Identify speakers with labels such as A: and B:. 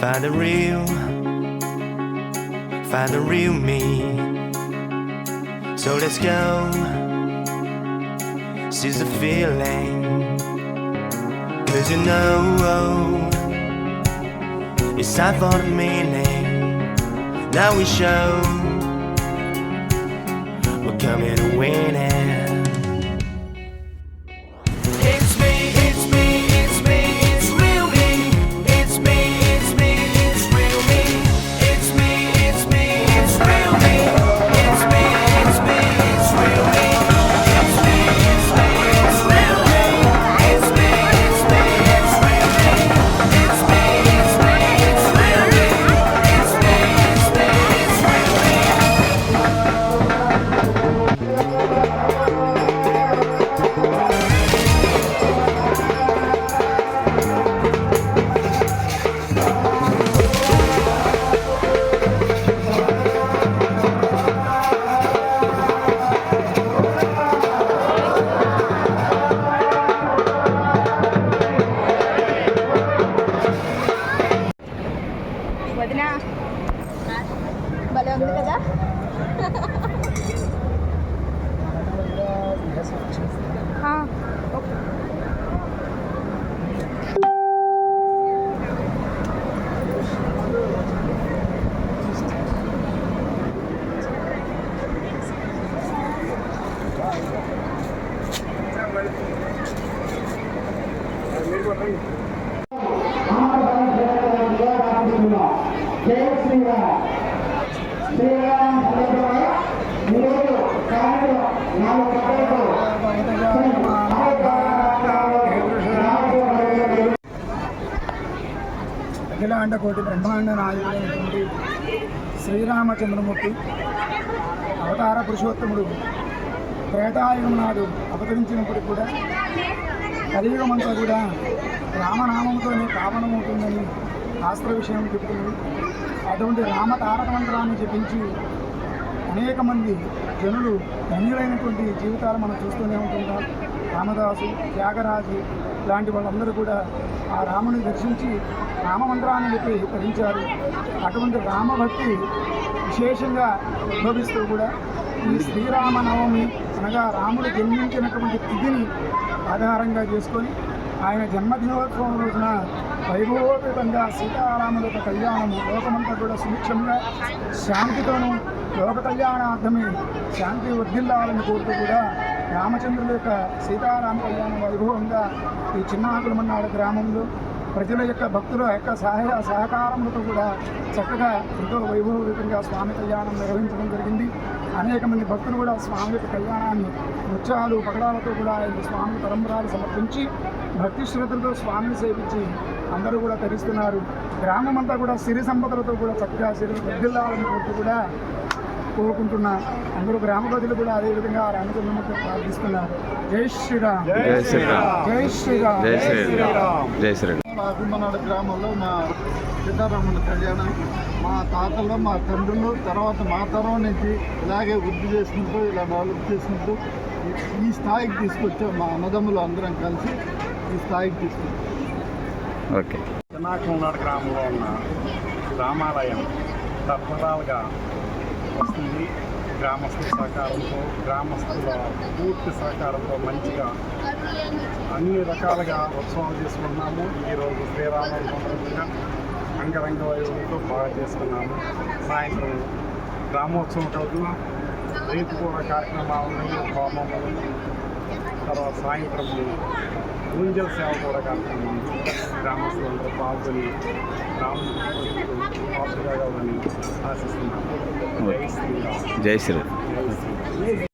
A: Find the real me. So let's go, seize the feeling. 'Cause you know it's time for the meaning. Now we show we're coming to win it.
B: వదినా భలే ఉంది కదా.
C: అఖిలాండ కోటి బ్రహ్మాండ నాయకుడైనటువంటి శ్రీరామచంద్రమూర్తి అవతార పురుషోత్తముడు త్రేతాయుగం నాడు అవతరించినప్పుడు కూడా కలియుగమంతా కూడా రామనామంతోనే పావనమవుతుందని శాస్త్ర విషయం చెబుతుంది. అటువంటి రామ తారక మంత్రాన్ని జపించి అనేక మంది జనులు ధన్యులైనటువంటి జీవితాలు మనం చూస్తూనే ఉంటుంటాం. రామదాసు, త్యాగరాజు లాంటి వాళ్ళందరూ కూడా ఆ రాముని దర్శించి రామమంత్రాన్ని చెప్పి ధరించారు. అటువంటి రామభక్తి విశేషంగా ఉద్భవిస్తూ కూడా ఈ శ్రీరామనవమి అనగా రాముడు జన్మించినటువంటి తిథిని ఆధారంగా చేసుకొని ఆయన జన్మదినోత్సవం రోజున వైభవోపేతంగా సీతారాముల యొక్క కళ్యాణము లోకమంతా కూడా సుభిక్షంగా శాంతితోనూ లోక కళ్యాణార్థమే శాంతి వర్ధిల్లాలని కోరుతూ కూడా రామచంద్రుల యొక్క సీతారామ కళ్యాణం వైభవంగా ఈ చిన్నాకులమన్నాడు గ్రామంలో ప్రజల యొక్క భక్తుల యొక్క సహకారములతో కూడా చక్కగా ఎంతో వైభవయుతంగా స్వామి కళ్యాణం నిర్వహించడం జరిగింది. అనేక మంది భక్తులు కూడా స్వామి యొక్క కళ్యాణాన్ని నృత్యాలు పగడాలతో కూడా ఆయన స్వామి పరంపరాలు సమర్పించి భక్తి శ్రద్ధలతో స్వామిని సేవించి అందరూ కూడా తరిస్తున్నారు. గ్రామం అంతా కూడా సిరి సంపదలతో కూడా చక్కగా సిరి వృద్ధిల్లాలని కోరుతూ కూడా కోరుకుంటున్నా. అందరూ గ్రామ ప్రజలు కూడా అదేవిధంగా రామచంద్రమూర్తి ప్రార్థిస్తున్నారు. జై శ్రీరామ్, జై శ్రీరామ్, జై శ్రీరామ్, జై శ్రీరామ్, జై శ్రీరామ్. అభిమనాడు గ్రామంలో మా సీతారాముల కళ్యాణం మా తాతలు, మా తండ్రులు, తర్వాత మా తరం నుంచి ఇలాగే వృద్ధి చేసుకుంటూ ఇలా డెవలప్ చేసుకుంటూ ఈ స్థాయికి తీసుకొచ్చాం. మా అన్నదమ్ములు అందరం కలిసి ఈ స్థాయికి తీసుకొచ్చాం.
D: ఓకే.
E: చిన్నాకులనాడు గ్రామంలో ఉన్న రామాలయం తరతరాలుగా వస్తుంది. గ్రామస్తుల సహకారంతో, గ్రామస్తుల పూర్తి సహకారంతో మంచిగా అన్ని రకాలుగా ఉత్సవాలు చేసుకున్నాము. ఈరోజు శ్రీరామనవమిగా అంగరంగ వైభవంతో బాగా చేసుకున్నాము. సాయంత్రం గ్రామోత్సవం రోజున రేపు కూడా కార్యక్రమాలను, హోమములు, తర్వాత సాయంత్రం ఊంజల సేవ కూడా కార్యక్రమం గ్రామస్తులందరూ పాల్గొని రాముని పాత్రగా ఆశిస్తున్నాము. జై శ్రీరామ్,
D: జై శ్రీరామ్.